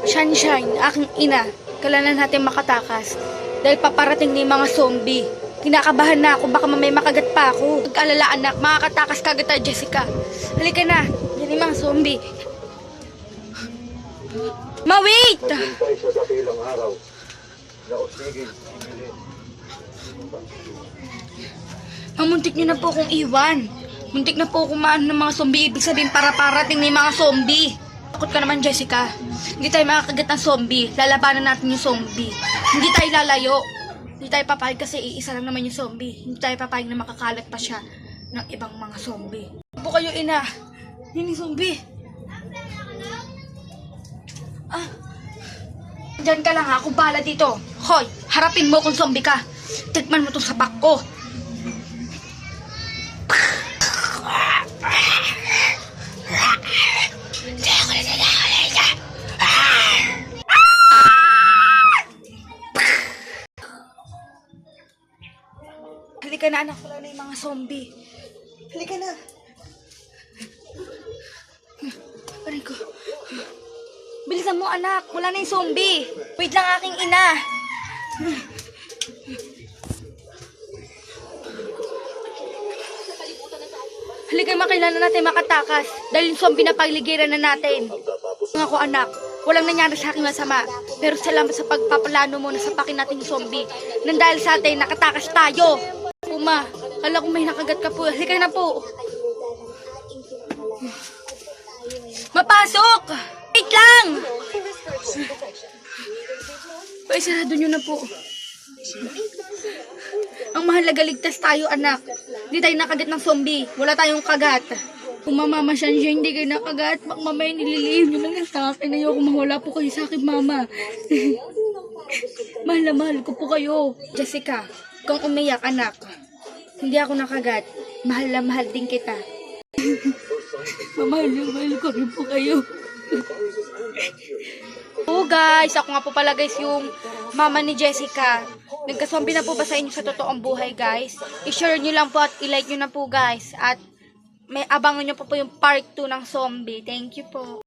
Sunshine, aking ina, kailangan natin makatakas. Dahil paparating na yung mga zombie. Kinakabahan na ako, baka mamay makagat pa ako. Pagkalala anak, makakatakas ka agad tayo, Jessica. Halika na, yan yung mga zombie. Ma-wait! Maghintay sa dakilang araw na usligin Emily. Muntik nyo na po akong iwan. Muntik na po akong maano ng mga zombie. Ibig sabihin para parating na yung mga zombie. Takot ka naman, Jessica. Hindi tayo makakagat ng zombie. Lalabanan natin yung zombie. Hindi tayo lalayo. Hindi tayo papayag kasi iisa lang naman yung zombie. Hindi tayo papayag na makakalat pa siya ng ibang mga zombie. Po kayo, ina. Yun yung zombie. Diyan ka lang ha. Ako bahala dito. Hoy, harapin mo kung zombie ka. Tikman mo itong sapak ko. Halika na anak, wala na yung mga zombie. Halika na. Aray ko. Bilisan mo anak, wala na yung zombie. Wait lang aking ina. Halika makilala natin makatakas. Dahil yung zombie na pagligiran na natin. Ako anak, walang nangyari sa aking masama. Pero salamat sa pagpapalano mo na sapakin natin yung zombie. Nang dahil sa atin, nakatakas tayo. Uma, kala ko may nakagat ka po. Halika na po. Mapasok! Wait lang! Ay, sarado nyo na po. Ang mahalaga, ligtas tayo, anak. Hindi tayo nakagat ng zombie. Wala tayong kagat. Kung mama siya hindi kayo nakagat, bak mamaya nililihim nyo lang sa akin. Ayoko mawala po kayo sa akin, mama. Mahal na mahal ko po kayo. Jessica, kung umiyak, anak, hindi ako nakagat. Mahal na mahal din kita. Mahal na mahal ko rin po kayo. Oh guys, ako nga po pala guys yung mama ni Jessica. Nagka-zombie na po ba sa inyo sa totoong buhay guys? I-share nyo lang po at i-like nyo na po guys. At may abangan nyo po yung part 2 ng zombie. Thank you po.